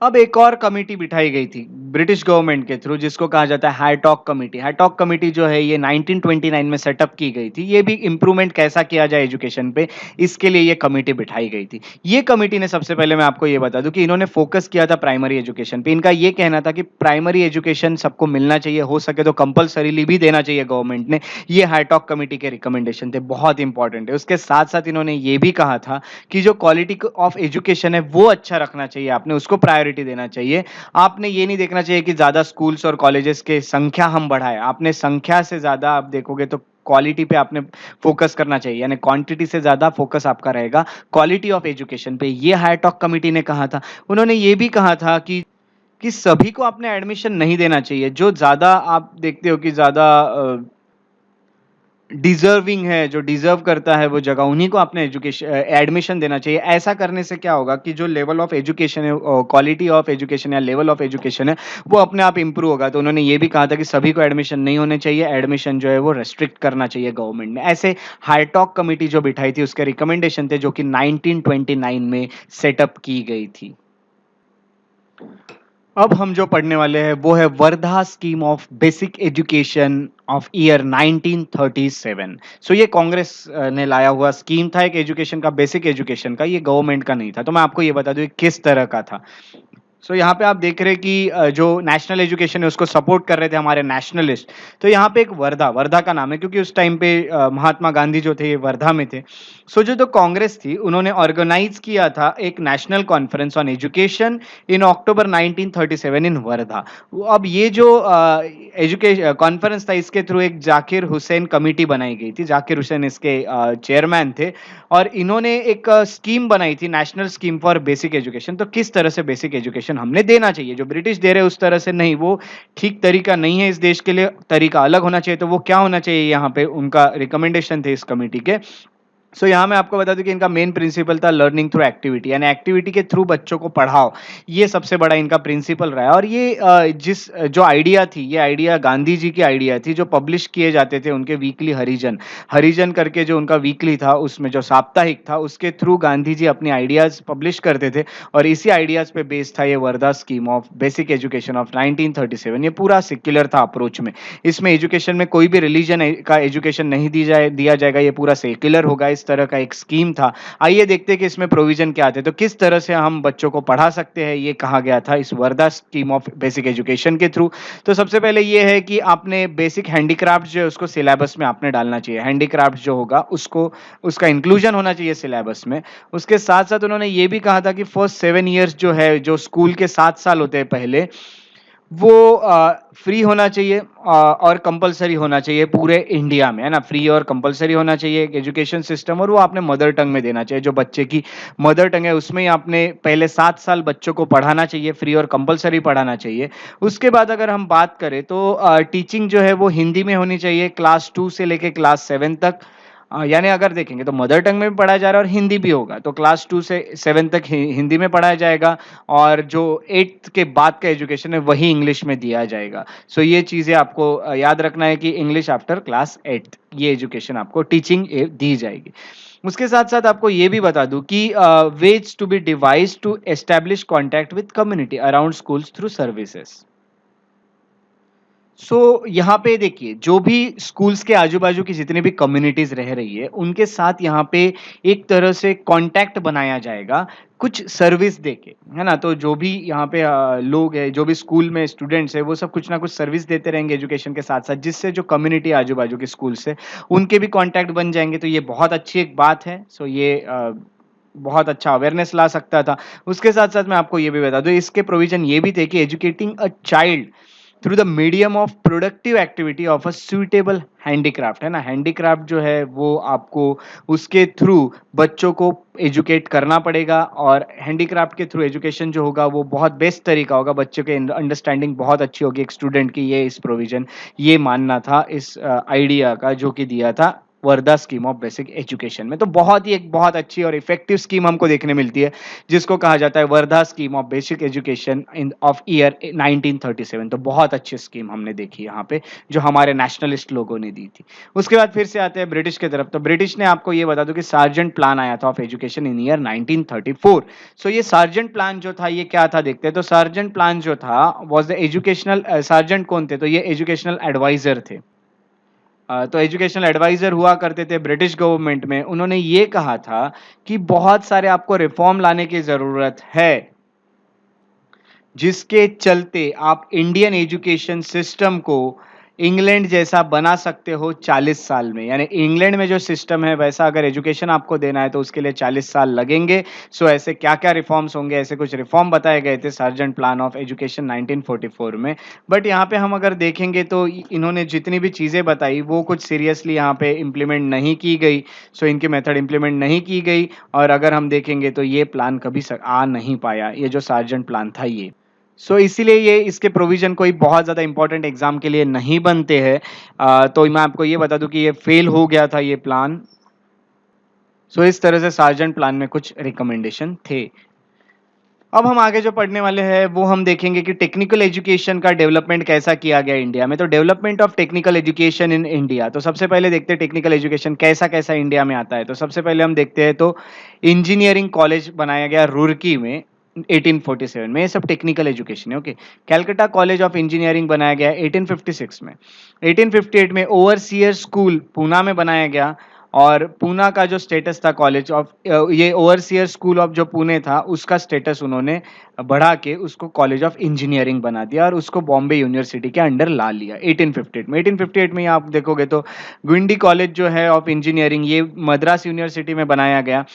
अब एक और कमेटी बिठाई गई थी ब्रिटिश गवर्नमेंट के थ्रू, जिसको कहा जाता है हैटॉक कमेटी। हैटॉक कमेटी जो है ये 1929 में सेटअप की गई थी। ये भी इंप्रूवमेंट कैसा किया जाए एजुकेशन पे, इसके लिए ये कमेटी बिठाई गई थी। ये कमेटी ने, सबसे पहले मैं आपको ये बता दूं कि इन्होंने फोकस किया था प्राइमरी एजुकेशन पे। इनका ये कहना था कि प्राइमरी एजुकेशन सबको मिलना चाहिए, हो सके तो कंपलसरीली भी देना चाहिए गवर्नमेंट ने। ये हैटॉक कमेटी के रिकमेंडेशन थे, बहुत इंपॉर्टेंट है। उसके साथ साथ इन्होंने ये भी कहा था कि जो क्वालिटी ऑफ एजुकेशन है वो अच्छा रखना चाहिए, आपने उसको प्रायोरिटी देना चाहिए। आपने ये नहीं देखना चाहिए कि ज्यादा स्कूल्स और कॉलेजेस के संख्या हम बढ़ाएं, आपने संख्या से ज्यादा आप देखोगे तो क्वालिटी पे आपने फोकस करना चाहिए, यानी क्वांटिटी से ज्यादा फोकस आपका रहेगा क्वालिटी ऑफ एजुकेशन पे। ये हाईटॉक कमेटी ने कहा था। उन्होंने ये भी कहा था कि सभी को आपने एडमिशन नहीं देना चाहिए। जो ज्यादा आप देखते हो कि ज्यादा डिजर्विंग है, जो डिजर्व करता है वो जगह, उन्हीं को आपने एजुकेशन एडमिशन देना चाहिए। ऐसा करने से क्या होगा कि जो लेवल ऑफ एजुकेशन है, क्वालिटी ऑफ एजुकेशन या लेवल ऑफ एजुकेशन है, वो अपने आप इंप्रूव होगा। तो उन्होंने ये भी कहा था कि सभी को एडमिशन नहीं होने चाहिए, एडमिशन जो है वो रेस्ट्रिक्ट करना चाहिए गवर्नमेंट ने। ऐसे हाईटॉक कमेटी जो बिठाई थी उसके रिकमेंडेशन थे, जो कि 1929 में सेटअप की गई थी। अब हम जो पढ़ने वाले हैं वो है Wardha scheme of basic education of year 1937। सो ये कांग्रेस ने लाया हुआ स्कीम था एक एजुकेशन का, बेसिक एजुकेशन का। ये गवर्नमेंट का नहीं था। तो मैं आपको ये बता दूं ये किस तरह का था। सो यहाँ पे आप देख रहे हैं कि जो नेशनल एजुकेशन है उसको सपोर्ट कर रहे थे हमारे नेशनलिस्ट। तो यहाँ पे एक वर्धा, वर्धा का नाम है क्योंकि उस टाइम पे महात्मा गांधी जो थे ये वर्धा में थे। सो जो तो कांग्रेस थी उन्होंने ऑर्गेनाइज किया था एक national conference on education in October 1937 in Wardha. अब ये जो एजुकेशन कॉन्फ्रेंस था इसके थ्रू एक जाकिर हुसैन कमेटी बनाई गई थी। जाकिर हुसैन इसके चेयरमैन थे और इन्होंने एक स्कीम बनाई थी, national scheme for basic education. तो किस तरह से बेसिक एजुकेशन हमने देना चाहिए, जो ब्रिटिश दे रहे हैं उस तरह से नहीं, वो ठीक तरीका नहीं है इस देश के लिए, तरीका अलग होना चाहिए। तो वो क्या होना चाहिए, यहाँ पे उनका रिकमेंडेशन थे इस कमेटी के। सो यहाँ मैं आपको बता दूं कि इनका मेन प्रिंसिपल था लर्निंग थ्रू एक्टिविटी, यानी एक्टिविटी के थ्रू बच्चों को पढ़ाओ। ये सबसे बड़ा इनका प्रिंसिपल रहा है। और ये जो आइडिया थी, ये आइडिया गांधी जी की आइडिया थी, जो पब्लिश किए जाते थे उनके वीकली हरिजन, हरिजन करके जो उनका वीकली था, उसमें जो साप्ताहिक था उसके थ्रू गांधी जी अपने आइडियाज पब्लिश करते थे। और इसी आइडियाज पे बेस्ड था ये Wardha scheme of basic education of 1937। ये पूरा सेक्युलर था अप्रोच में। इसमें एजुकेशन में कोई भी रिलीजन का एजुकेशन नहीं दिया जाएगा, ये पूरा सेक्युलर होगा, इस तरह का एक स्कीम था। आइए देखते हैं कि इसमें प्रोविजन क्या थे, तो किस तरह से हम बच्चों को पढ़ा सकते हैं, ये कहा गया था इस Wardha scheme of basic education के थ्रू। तो सबसे पहले ये है कि आपने बेसिक हैंडीक्राफ्ट जो है उसको सिलेबस में आपने डालना चाहिए। हैंडीक्राफ्ट जो होगा उसको, उसका इंक्लूजन होना चाहिए सिलेबस में। उसके साथ साथ उन्होंने ये भी कहा था कि फर्स्ट 7 ईयर्स जो है, जो स्कूल के 7 साल होते हैं पहले, वो फ्री होना चाहिए और कंपलसरी होना चाहिए पूरे इंडिया में, है ना। फ्री और कंपलसरी होना चाहिए एक एजुकेशन सिस्टम, और वो आपने मदर टंग में देना चाहिए। जो बच्चे की मदर टंग है उसमें ही आपने पहले 7 साल बच्चों को पढ़ाना चाहिए, फ्री और कंपलसरी पढ़ाना चाहिए। उसके बाद अगर हम बात करें तो टीचिंग जो है वो हिंदी में होनी चाहिए क्लास 2 से लेके क्लास 7 तक। यानी अगर देखेंगे तो मदर टंग में भी पढ़ाया जा रहा है और हिंदी भी होगा, तो क्लास 2 से 7 तक हिंदी में पढ़ाया जाएगा और जो 8th के बाद का एजुकेशन है वही इंग्लिश में दिया जाएगा। सो ये चीज़ें आपको याद रखना है कि इंग्लिश आफ्टर क्लास 8 ये एजुकेशन आपको टीचिंग दी जाएगी। उसके साथ साथ आपको ये भी बता दूं कि ways to be devise to establish contact with community around schools through services. यहाँ पे देखिए, जो भी स्कूल्स के आजू-बाजू की जितनी भी कम्युनिटीज़ रह रही है, उनके साथ यहाँ पे एक तरह से कॉन्टैक्ट बनाया जाएगा, कुछ सर्विस देके, है ना? तो जो भी यहाँ पे लोग हैं, जो भी स्कूल में स्टूडेंट्स हैं, वो सब कुछ ना कुछ सर्विस देते रहेंगे एजुकेशन के साथ-साथ, जिससे जो कम्युनिटी आजू-बाजू के स्कूल्स है, उनके भी कॉन्टैक्ट बन जाएँगे, तो ये बहुत अच्छी एक बात है। ये बहुत अच्छा अवेयरनेस ला सकता था। उसके साथ-साथ मैं आपको ये भी बता दूँ, इसके प्रोविज़न ये भी थे कि educating a child through the medium of productive activity of a suitable handicraft, है ना? हैंडीक्राफ्ट जो है वो आपको उसके थ्रू बच्चों को एजुकेट करना पड़ेगा, और हैंडीक्राफ्ट के थ्रू एजुकेशन जो होगा वो बहुत बेस्ट तरीका होगा, बच्चों के अंडरस्टैंडिंग बहुत अच्छी होगी एक स्टूडेंट की। ये इस प्रोविजन, ये मानना था इस आइडिया का जो कि दिया था Wardha scheme of basic education में। तो बहुत ही एक बहुत अच्छी और इफेक्टिव स्कीम हमको देखने मिलती है, जिसको कहा जाता है Wardha scheme of basic education in of year 1937। तो बहुत अच्छी स्कीम हमने देखी यहाँ पे, जो हमारे नेशनलिस्ट लोगों ने दी थी। उसके बाद फिर से आते हैं ब्रिटिश की तरफ। तो ब्रिटिश ने, आपको ये बता दूं कि सार्जेंट प्लान आया था ऑफ एजुकेशन इन ईयर 1934। ये सार्जेंट प्लान जो था, ये क्या था देखते हैं। तो सार्जेंट प्लान जो था वाज द एजुकेशनल, सार्जेंट कौन थे? तो ये एजुकेशनल एडवाइजर थे। तो एजुकेशनल एडवाइजर हुआ करते थे ब्रिटिश गवर्नमेंट में। उन्होंने ये कहा था कि बहुत सारे आपको रिफॉर्म लाने की जरूरत है, जिसके चलते आप इंडियन एजुकेशन सिस्टम को इंग्लैंड जैसा बना सकते हो 40 साल में। यानी इंग्लैंड में जो सिस्टम है वैसा अगर एजुकेशन आपको देना है तो उसके लिए 40 साल लगेंगे। ऐसे क्या-क्या रिफॉर्म्स होंगे, ऐसे कुछ रिफॉर्म बताए गए थे सार्जेंट प्लान ऑफ एजुकेशन 1944 में। बट यहाँ पे हम अगर देखेंगे तो इन्होंने जितनी भी चीज़ें बताई वो कुछ सीरियसली यहाँ पे इम्प्लीमेंट नहीं की गई। इनकी मेथड इम्प्लीमेंट नहीं की गई, और अगर हम देखेंगे तो ये प्लान कभी आ नहीं पाया, ये जो सार्जेंट प्लान था ये। इसीलिए ये इसके प्रोविजन कोई बहुत ज़्यादा इंपॉर्टेंट एग्जाम के लिए नहीं बनते हैं। तो मैं आपको ये बता दूं कि ये फेल हो गया था ये प्लान। इस तरह से सार्जेंट प्लान में कुछ रिकमेंडेशन थे। अब हम आगे जो पढ़ने वाले हैं वो हम देखेंगे कि टेक्निकल एजुकेशन का डेवलपमेंट कैसा किया गया इंडिया में। तो development of technical education in India, तो सबसे पहले देखते हैं टेक्निकल एजुकेशन कैसा कैसा इंडिया में आता है। तो सबसे पहले हम देखते हैं तो इंजीनियरिंग कॉलेज बनाया गया रुड़की में 1847 में। ये सब टेक्निकल एजुकेशन है। Okay. Calcutta college of engineering बनाया गया 1856 में। 1858 में ओवरसियर स्कूल पूना में बनाया गया, और पूना का जो स्टेटस था कॉलेज ऑफ, ये ओवरसियर स्कूल ऑफ जो पुणे था उसका स्टेटस उन्होंने बढ़ा के उसको कॉलेज ऑफ इंजीनियरिंग बना दिया, और उसको बॉम्बे यूनिवर्सिटी के अंडर ला लिया 1858 में। 1858 में आप देखोगे तो गुंडी कॉलेज जो है ऑफ इंजीनियरिंग, ये मद्रास यूनिवर्सिटी में बनाया गया।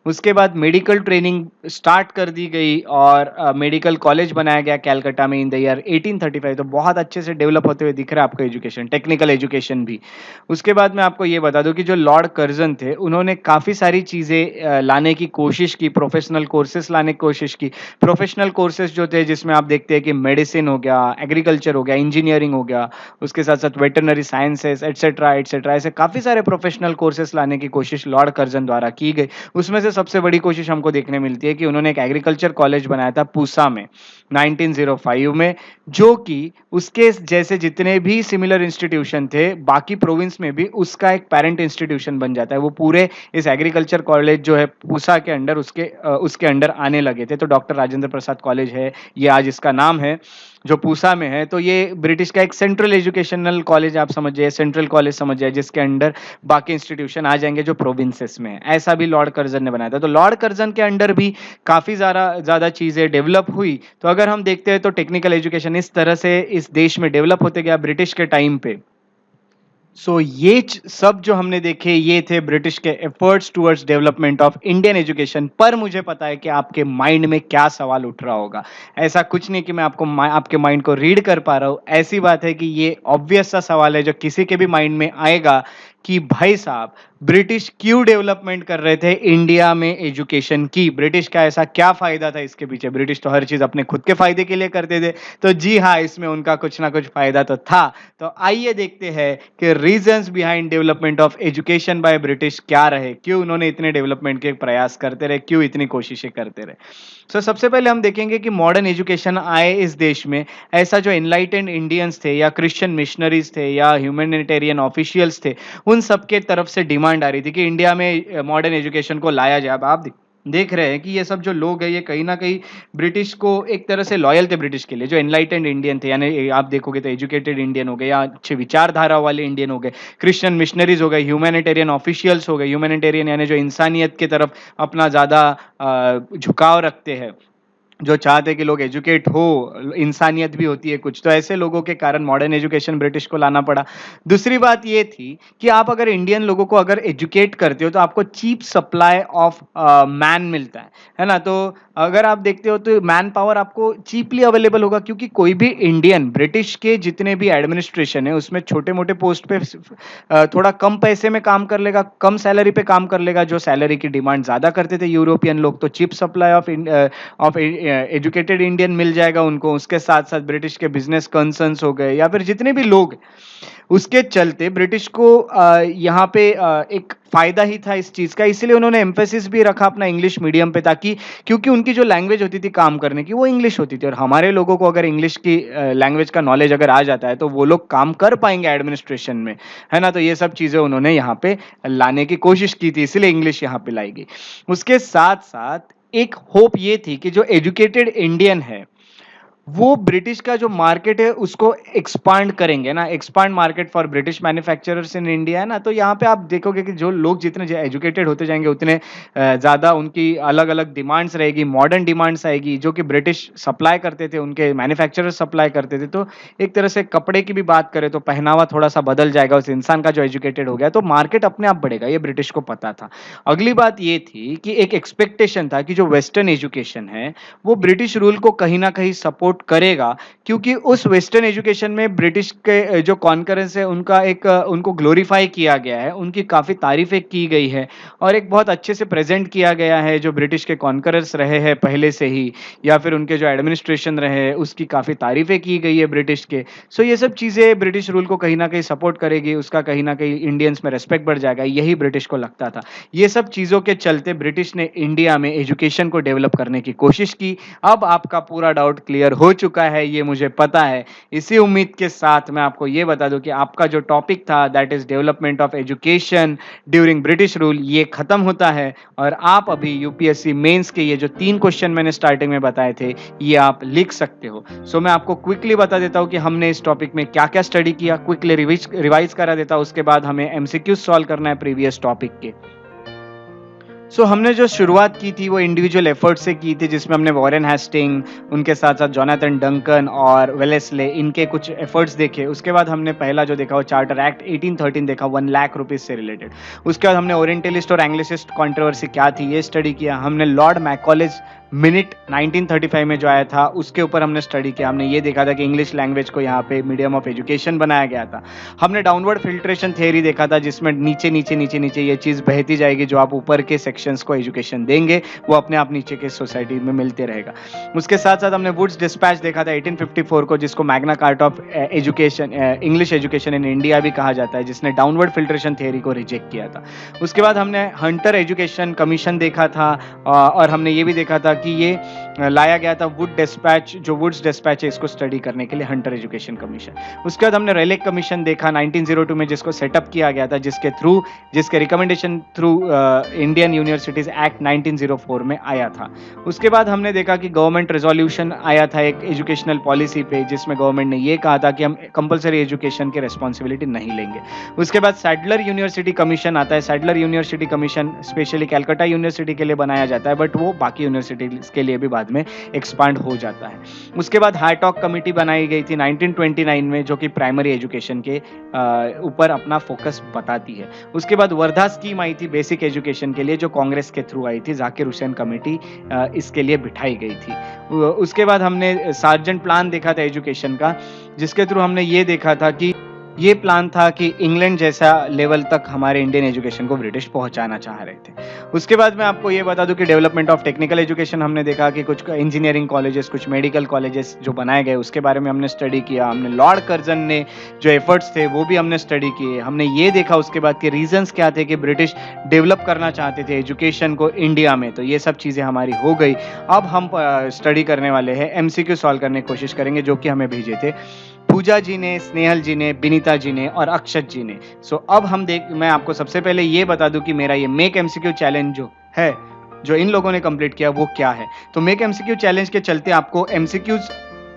उसके बाद मेडिकल ट्रेनिंग स्टार्ट कर दी गई, और मेडिकल कॉलेज बनाया गया कैलकाटा में इन द ईयर 1835। तो बहुत अच्छे से डेवलप होते हुए दिख रहा है आपको एजुकेशन, टेक्निकल एजुकेशन भी। उसके बाद मैं आपको ये बता दूं कि जो लॉर्ड कर्जन थे उन्होंने काफ़ी सारी चीज़ें लाने की कोशिश की, प्रोफेशनल कोर्सेज लाने की कोशिश की। प्रोफेशनल कोर्सेज जो थे जिसमें आप देखते हैं कि मेडिसिन हो गया, एग्रीकल्चर हो गया, इंजीनियरिंग हो गया, उसके साथ साथ वेटरनरी साइंसेस एटसेट्रा एटसेट्रा, ऐसे काफ़ी सारे प्रोफेशनल कोर्सेज लाने की कोशिश लॉर्ड कर्जन द्वारा की गई। उसमें से सबसे बड़ी कोशिश हमको देखने मिलती है कि उन्होंने एक एग्रीकल्चर कॉलेज बनाया था पूसा में 1905 में, जो कि उसके जैसे जितने भी सिमिलर इंस्टीट्यूशन थे बाकी प्रोविंस में भी उसका एक पेरेंट इंस्टीट्यूशन बन जाता है। वो पूरे इस एग्रीकल्चर कॉलेज जो है पूसा के अंडर, उसके अंडर आने लगे थे। तो डॉक्टर राजेंद्र प्रसाद कॉलेज है ये, आज इसका नाम है, जो पूसा में है। तो ये ब्रिटिश का एक सेंट्रल एजुकेशनल कॉलेज आप समझिए, सेंट्रल कॉलेज समझिए, जिसके अंडर बाकी इंस्टीट्यूशन आ जाएंगे जो प्रोविंसेस में है। ऐसा भी लॉर्ड कर्जन ने बनाया था। तो लॉर्ड कर्जन के अंडर भी काफ़ी ज़्यादा चीज़ें डेवलप हुई। तो अगर हम देखते हैं तो टेक्निकल एजुकेशन इस तरह से इस देश में डेवलप होते गया ब्रिटिश के टाइम पे। ये सब जो हमने देखे ये थे ब्रिटिश के efforts towards development of Indian education. पर मुझे पता है कि आपके माइंड में क्या सवाल उठ रहा होगा। ऐसा कुछ नहीं कि मैं आपके माइंड को रीड कर पा रहा हूँ, ऐसी बात है कि ये ऑब्वियस सा सवाल है जो किसी के भी माइंड में आएगा कि भाई साहब ब्रिटिश क्यों डेवलपमेंट कर रहे थे इंडिया में एजुकेशन की, ब्रिटिश का ऐसा क्या फायदा था इसके पीछे। ब्रिटिश तो हर चीज अपने खुद के फायदे के लिए करते थे, तो जी हाँ, इसमें उनका कुछ ना कुछ फायदा तो था। तो आइए देखते हैं कि reasons behind development of education by British क्या रहे, क्यों उन्होंने इतने डेवलपमेंट के प्रयास करते रहे, क्यों इतनी कोशिशें करते रहे। सबसे पहले हम देखेंगे कि मॉडर्न एजुकेशन आए इस देश में, ऐसा जो एनलाइटेंड इंडियंस थे या क्रिश्चियन मिशनरीज थे या ह्यूमैनिटेरियन ऑफिशियल्स थे, उन सब के तरफ से डिमांड आ रही थी कि इंडिया में मॉडर्न एजुकेशन को लाया जाए। अब आप देख रहे हैं कि ये सब जो लोग हैं ये कहीं ना कहीं ब्रिटिश को एक तरह से लॉयल थे ब्रिटिश के लिए, जो एनलाइटेंड इंडियन थे, यानी आप देखोगे तो एजुकेटेड इंडियन हो गए या अच्छे विचारधारा वाले इंडियन हो गए, क्रिश्चियन मिशनरीज हो गए, ह्यूमैनिटेरियन ऑफिशियल्स हो गए, ह्यूमैनिटेरियन यानी जो इंसानियत की तरफ अपना ज़्यादा झुकाव रखते हैं, जो चाहते कि लोग एजुकेट हो, इंसानियत भी होती है कुछ, तो ऐसे लोगों के कारण मॉडर्न एजुकेशन ब्रिटिश को लाना पड़ा। दूसरी बात ये थी कि आप अगर इंडियन लोगों को अगर एजुकेट करते हो तो आपको चीप सप्लाई ऑफ मैन मिलता है ना। तो अगर आप देखते हो तो मैन पावर आपको चीपली अवेलेबल होगा, क्योंकि कोई भी इंडियन ब्रिटिश के जितने भी एडमिनिस्ट्रेशन है उसमें छोटे मोटे पोस्ट पे थोड़ा कम पैसे में काम कर लेगा, कम सैलरी पे काम कर लेगा, जो सैलरी की डिमांड ज्यादा करते थे यूरोपियन लोग, तो cheap supply of educated Indian मिल जाएगा उनको। उसके साथ साथ ब्रिटिश के बिजनेस कंसर्न्स हो गए या फिर जितने भी लोग, उसके चलते ब्रिटिश को यहाँ पे एक फायदा ही था इस चीज का, इसलिए उन्होंने एम्फेसिस भी रखा अपना इंग्लिश मीडियम पे, ताकि क्योंकि उनकी जो लैंग्वेज होती थी काम करने की वो इंग्लिश होती थी, और हमारे लोगों को अगर इंग्लिश की लैंग्वेज का नॉलेज अगर आ जाता है तो वो लोग काम कर पाएंगे एडमिनिस्ट्रेशन में, है ना। तो ये सब चीजें उन्होंने यहाँ पे लाने की कोशिश की थी, इसलिए इंग्लिश यहाँ पे लाई गई। उसके साथ साथ एक होप ये थी कि जो एजुकेटेड इंडियन है वो ब्रिटिश का जो मार्केट है उसको एक्सपांड करेंगे ना, expand market for British manufacturers in India, है ना। तो यहाँ पे आप देखोगे कि जो लोग जितने एजुकेटेड होते जाएंगे उतने ज़्यादा उनकी अलग अलग डिमांड्स रहेगी, मॉडर्न डिमांड्स आएगी, जो कि ब्रिटिश सप्लाई करते थे, उनके मैन्युफैक्चरर्स सप्लाई करते थे। तो एक तरह से कपड़े की भी बात करें तो पहनावा थोड़ा सा बदल जाएगा उस इंसान का जो एजुकेटेड हो गया, तो मार्केट अपने आप बढ़ेगा, ये ब्रिटिश को पता था। अगली बात ये थी कि एक एक्सपेक्टेशन था कि जो वेस्टर्न एजुकेशन है वो ब्रिटिश रूल को कहीं ना कहीं सपोर्ट करेगा, क्योंकि उस वेस्टर्न एजुकेशन में ब्रिटिश के जो कॉन्करेंस है उनका एक उनको ग्लोरीफाई किया गया है, उनकी काफ़ी तारीफें की गई है, और एक बहुत अच्छे से प्रेजेंट किया गया है जो ब्रिटिश के कॉन्करेंस रहे हैं पहले से ही, या फिर उनके जो एडमिनिस्ट्रेशन रहे उसकी काफ़ी तारीफें की गई है ब्रिटिश के। सो ये सब चीज़ें ब्रिटिश रूल को कहीं ना कहीं सपोर्ट करेगी, उसका कहीं ना कहीं इंडियंस में रेस्पेक्ट बढ़ जाएगा, यही ब्रिटिश को लगता था। ये सब चीज़ों के चलते ब्रिटिश ने इंडिया में एजुकेशन को डेवलप करने की कोशिश की। अब आपका पूरा डाउट क्लियर हो चुका है, ये मुझे पता है। इसी उम्मीद के साथ मैं आपको ये बता दूं कि आपका जो टॉपिक था that is development of education during British rule, ये खत्म होता है, और आप अभी यूपीएससी मेंस के ये जो 3 क्वेश्चन मैंने स्टार्टिंग में बताए थे ये आप लिख सकते हो। सो मैं आपको क्विकली बता देता हूं कि हमने इस टॉपिक में क्या क्या स्टडी किया, क्विकली रिवाइज करा देता हूं, उसके बाद हमें एमसीक्यू सॉल्व करना है प्रीवियस टॉपिक के। हमने जो शुरुआत की थी वो इंडिविजुअल एफर्ट से की थी, जिसमें हमने वॉरेन हेस्टिंग, उनके साथ साथ जोनाथन डंकन और वेलेस्ले, इनके कुछ एफर्ट्स देखे। उसके बाद हमने पहला जो देखा वो चार्टर एक्ट 1813 देखा, 1 लाख रुपीज से रिलेटेड। उसके बाद हमने ओरिएंटलिस्ट और एंग्लिसिस्ट कंट्रोवर्सी क्या थी ये स्टडी किया। हमने लॉर्ड मैकॉलेज मिनट 1935 में जो आया था उसके ऊपर हमने स्टडी किया। हमने ये देखा था कि इंग्लिश लैंग्वेज को यहाँ पे मीडियम ऑफ एजुकेशन बनाया गया था। हमने डाउनवर्ड फिल्ट्रेशन थ्योरी देखा था, जिसमें नीचे नीचे नीचे नीचे ये चीज़ बहती जाएगी, जो आप ऊपर के सेक्शंस को एजुकेशन देंगे वो अपने आप नीचे के सोसाइटी में मिलते रहेगा। उसके साथ साथ हमने वुड्स डिस्पैच देखा था 1854 को, जिसको Magna Carta of education, English education in India भी कहा जाता है, जिसने डाउनवर्ड फिल्ट्रेशन थ्योरी को रिजेक्ट किया था। उसके बाद हमने हंटर एजुकेशन कमीशन देखा था, और हमने ये भी देखा था कि ये लाया गया था वुड डिस्पैच, जो वुड्स डिस्पैच है इसको स्टडी करने के लिए हंटर एजुकेशन कमीशन। उसके बाद हमने रेलिक कमीशन देखा 1902 में, जिसको सेटअप किया गया था, जिसके recommendation through Indian universities act 1904 में आया था। उसके बाद हमने देखा कि गवर्नमेंट रेजोल्यूशन आया था एक एजुकेशनल पॉलिसी पे, जिसमें गवर्नमेंट ने ये कहा था कि हम कंपलसरी एजुकेशन की रेस्पॉन्सिबिलिटी नहीं लेंगे। उसके बाद सैडलर यूनिवर्सिटी कमीशन आता है। Sadler university commission specially Calcutta university के लिए बनाया जाता है, बट वो बाकी यूनिवर्सिटीज के लिए भी बाद में एक्सपांड हो जाता है। उसके बाद हाईटॉक कमेटी बनाई गई थी 1929 में, जो कि प्राइमरी एजुकेशन के ऊपर अपना फोकस बताती है। उसके बाद वर्धा स्कीम आई थी बेसिक एजुकेशन के लिए, जो कांग्रेस के थ्रू आई थी, जाकिर हुसैन कमेटी इसके लिए बिठाई गई थी। उसके बाद हमने सार्जेंट प्लान देखा था एजुकेशन का, जिसके थ्रू हमने ये देखा था कि ये प्लान था कि इंग्लैंड जैसा लेवल तक हमारे इंडियन एजुकेशन को ब्रिटिश पहुंचाना चाह रहे थे। उसके बाद मैं आपको ये बता दूं कि डेवलपमेंट ऑफ टेक्निकल एजुकेशन हमने देखा कि कुछ इंजीनियरिंग कॉलेजेस, कुछ मेडिकल कॉलेजेस जो बनाए गए उसके बारे में हमने स्टडी किया। हमने लॉर्ड कर्जन ने जो एफर्ट्स थे वो भी हमने स्टडी किए। हमने ये देखा उसके बाद कि रीजंस क्या थे कि ब्रिटिश डेवलप करना चाहते थे एजुकेशन को इंडिया में, तो ये सब चीज़ें हमारी हो गई। अब हम स्टडी करने वाले हैं, एमसीक्यू सॉल्व करने की कोशिश करेंगे, जो कि हमें भेजे थे पूजा जी ने, स्नेहल जी ने, बिनीता जी ने और अक्षत जी ने। अब मैं आपको सबसे पहले ये बता दूं कि मेरा ये मेक एमसीक्यू चैलेंज जो है जो इन लोगों ने कंप्लीट किया वो क्या है। तो मेक एमसीक्यू चैलेंज के चलते आपको एमसीक्यूज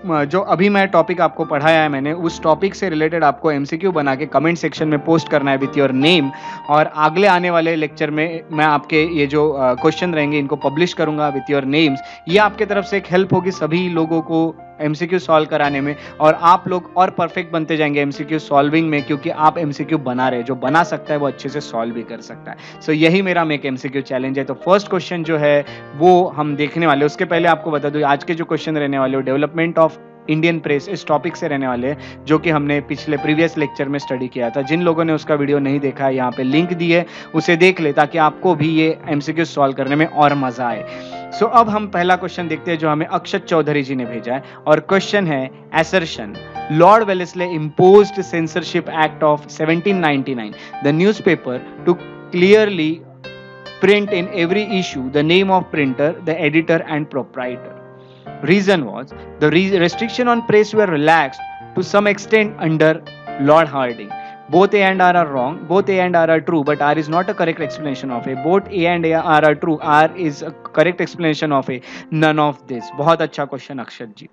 जो अभी मैं टॉपिक आपको पढ़ाया है मैंने, उस टॉपिक से रिलेटेड आपको एमसीक्यू बना के कमेंट सेक्शन में पोस्ट करना है विथ योर नेम। और अगले आने वाले लेक्चर में मैं आपके ये जो क्वेश्चन रहेंगे इनको पब्लिश करूंगा विथ योर नेम्स। ये आपके तरफ से एक हेल्प होगी सभी लोगों को एमसीक्यू सॉल्व कराने में, और आप लोग और परफेक्ट बनते जाएंगे एमसीक्यू सॉल्विंग में, क्योंकि आप एमसीक्यू बना रहे हैं। जो बना सकता है वो अच्छे से सॉल्व भी कर सकता है। सो यही मेरा मेक एमसीक्यू चैलेंज है। तो फर्स्ट क्वेश्चन जो है वो हम देखने वाले, उसके पहले आपको बता दूं आज के जो क्वेश्चन रहने वाले हो डेवलपमेंट ऑफ इंडियन प्रेस, इस टॉपिक से रहने वाले हैं, जो कि हमने पिछले प्रीवियस लेक्चर में स्टडी किया था। जिन लोगों ने उसका वीडियो नहीं देखा है, यहाँ पे लिंक दी है, उसे देख ले ताकि आपको भी ये एमसीक्यू सॉल्व करने में और मजा आए। सो अब हम पहला क्वेश्चन देखते हैं जो हमें अक्षत चौधरी जी ने भेजा है, और क्वेश्चन है assertion Lord Wellesley imposed censorship act of 1799 the newspaper to clearly print in every issue the name of printer, the editor and proprietor. Reason was the restriction on press were relaxed to some extent under Lord Hardinge. Both A and R are wrong. Both A and R are true, but R is not a correct explanation of A. Both A and R are true. R is a correct explanation of A. None of this. बहुत अच्छा question अक्षत जी।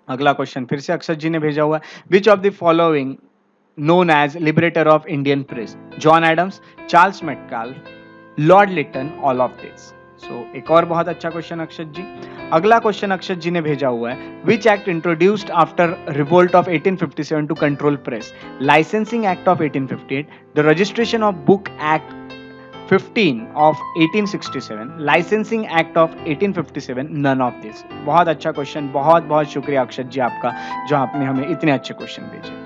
अगला question फिर से अक्षत जी ने भेजा हुआ है। Which of the following known as liberator of Indian press? John Adams, Charles Metcalfe, Lord Lytton, all of this. So एक और बहुत अच्छा क्वेश्चन अक्षत जी। अगला क्वेश्चन अक्षत जी ने भेजा हुआ है which act introduced after revolt of 1857 to control press? Licensing act of 1858, the registration of book act 15 of 1867, licensing act of 1857, none of this. बहुत अच्छा क्वेश्चन, बहुत बहुत शुक्रिया अक्षत जी आपका जो आपने हमें इतने अच्छे क्वेश्चन भेजे।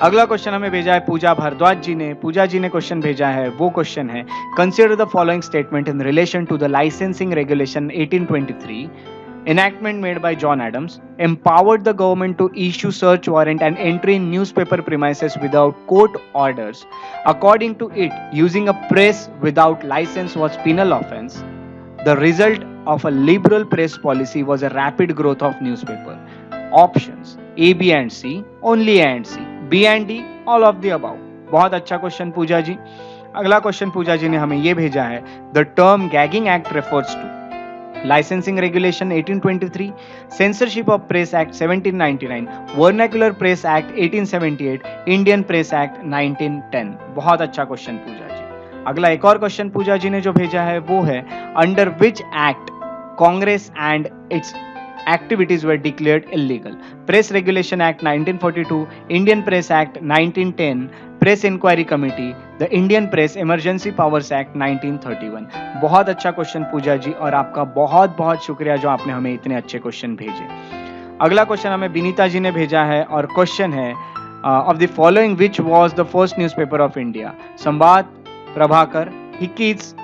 अगला क्वेश्चन हमें भेजा है पूजा भारद्वाज जी ने। पूजा जी ने क्वेश्चन भेजा है, वो क्वेश्चन है consider the following statement in relation to the licensing regulation 1823 enactment made by John Adams empowered the government to issue search warrant and entry in newspaper premises without court orders. According to it, using a press without license was penal offense. The result of a liberal press policy was a rapid growth of newspaper. Options A, B and C, only A and C, B and D, all of the above. बहुत अच्छा question पूजा जी। अगला question पूजा जी ने हमें ये भेजा है The term gagging act refers to Licensing Regulation 1823, Censorship of Press Act 1799, Vernacular Press Act 1878, Indian Press Act 1910। बहुत अच्छा क्वेश्चन पूजा जी। अगला एक और क्वेश्चन पूजा जी ने जो भेजा है वो है under which act Congress and it's activities were declared illegal? Press Regulation Act 1942, Indian Press Act 1910, Press Inquiry Committee, the Indian Press Emergency Powers Act 1931। बहुत अच्छा क्वेश्चन पूजा जी, और आपका बहुत बहुत शुक्रिया जो आपने हमें इतने अच्छे क्वेश्चन भेजे। अगला क्वेश्चन हमें विनीता जी ने भेजा है, और क्वेश्चन है of the following which was the first newspaper of India? संवाद, प्रभाकर, हिकीज,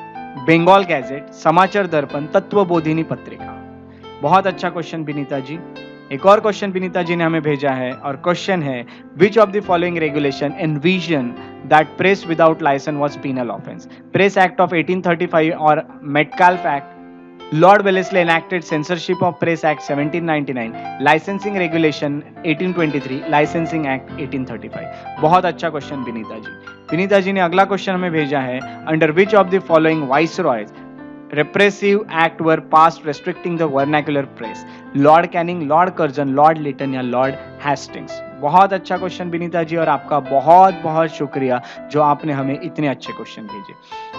बंगाल गैजेट, समाचार दर्पण, तत्वबोधिनी पत्रिका। बहुत अच्छा क्वेश्चन विनीता जी। एक और क्वेश्चन विनीता जी ने हमें भेजा है, और क्वेश्चन है which of the following regulation envision that press without license was penal offence? Press act of 1835 और Metcalfe act, lord Wellesley enacted censorship of press act 1799, licensing regulation 1823, licensing act 1835। बहुत अच्छा question Vinita ji. Vinita ji ने अगला question हमें भेजा है under which of the following viceroys repressive act were passed restricting the vernacular press? Lord Canning, lord Curzon, lord Lytton या lord Hastings. बहुत अच्छा क्वेश्चन विनीता जी, और आपका बहुत बहुत शुक्रिया जो आपने हमें इतने अच्छे क्वेश्चन भेजे।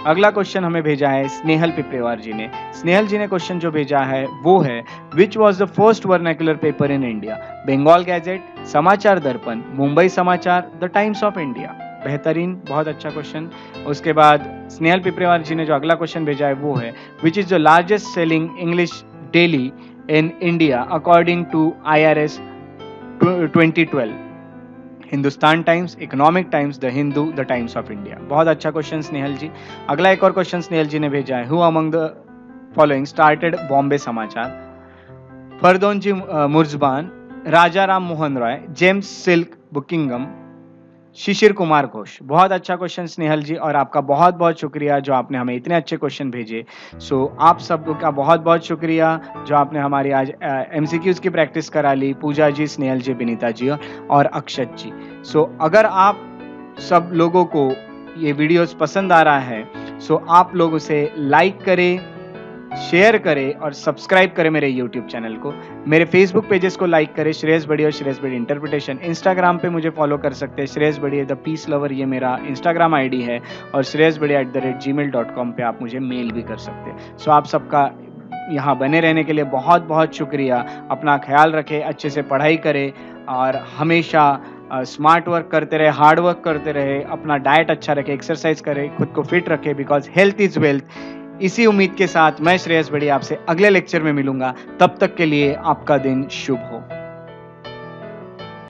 अगला क्वेश्चन हमें भेजा है स्नेहल पिपरेवार जी ने। स्नेहल जी ने क्वेश्चन जो भेजा है वो है which was the first vernacular paper in India? Bengal gazette, Samachar Darpan, Mumbai समाचार, द टाइम्स ऑफ इंडिया। बेहतरीन, बहुत अच्छा क्वेश्चन। उसके बाद स्नेहल पिपरेवार जी ने जो अगला क्वेश्चन भेजा है वो है which is the largest selling English daily in India according to IRS 2012? Hindustan Times, Economic Times, the Hindu, the Times of India. बहुत अच्छा क्वेश्चन स्नेहल जी। अगला एक और क्वेश्चन स्नेहल जी ने भेजा है who among the following started Bombay समाचार? फरदौनजी मुर्जबान, राजा राम मोहन रॉय, जेम्स सिल्क बुकिंगम, शिशिर कुमार घोष। बहुत अच्छा क्वेश्चन स्नेहल जी, और आपका बहुत बहुत शुक्रिया जो आपने हमें इतने अच्छे क्वेश्चन भेजे। सो आप सबका बहुत बहुत शुक्रिया जो आपने हमारी आज MCQs की प्रैक्टिस करा ली, पूजा जी, स्नेहल जी, विनीता जी और अक्षत जी। सो अगर आप सब लोगों को ये वीडियोस पसंद आ रहा है सो आप लोग उसे लाइक करें, शेयर करें और सब्सक्राइब करें मेरे यूट्यूब चैनल को। मेरे फेसबुक पेजेस को लाइक करें, श्रेयस बड़ी और श्रेयस बड़ी इंटरप्रिटेशन। इंस्टाग्राम पे मुझे फॉलो कर सकते हैं, श्रेयस बड़ी द पीस लवर, ये मेरा इंस्टाग्राम आईडी है। और shreyasbadi@gmail.com पे आप मुझे मेल भी कर सकते हैं। सो आप सबका यहाँ बने रहने के लिए बहुत बहुत शुक्रिया। अपना ख्याल रखें, अच्छे से पढ़ाई करें और हमेशा स्मार्ट वर्क करते रहे, हार्ड वर्क करते रहे, अपना डाइट अच्छा रखें, एक्सरसाइज करें, खुद को फिट रखें, बिकॉज हेल्थ इज वेल्थ। इसी उम्मीद के साथ मैं श्रेयस बड़ी आपसे अगले लेक्चर में मिलूंगा। तब तक के लिए आपका दिन शुभ हो।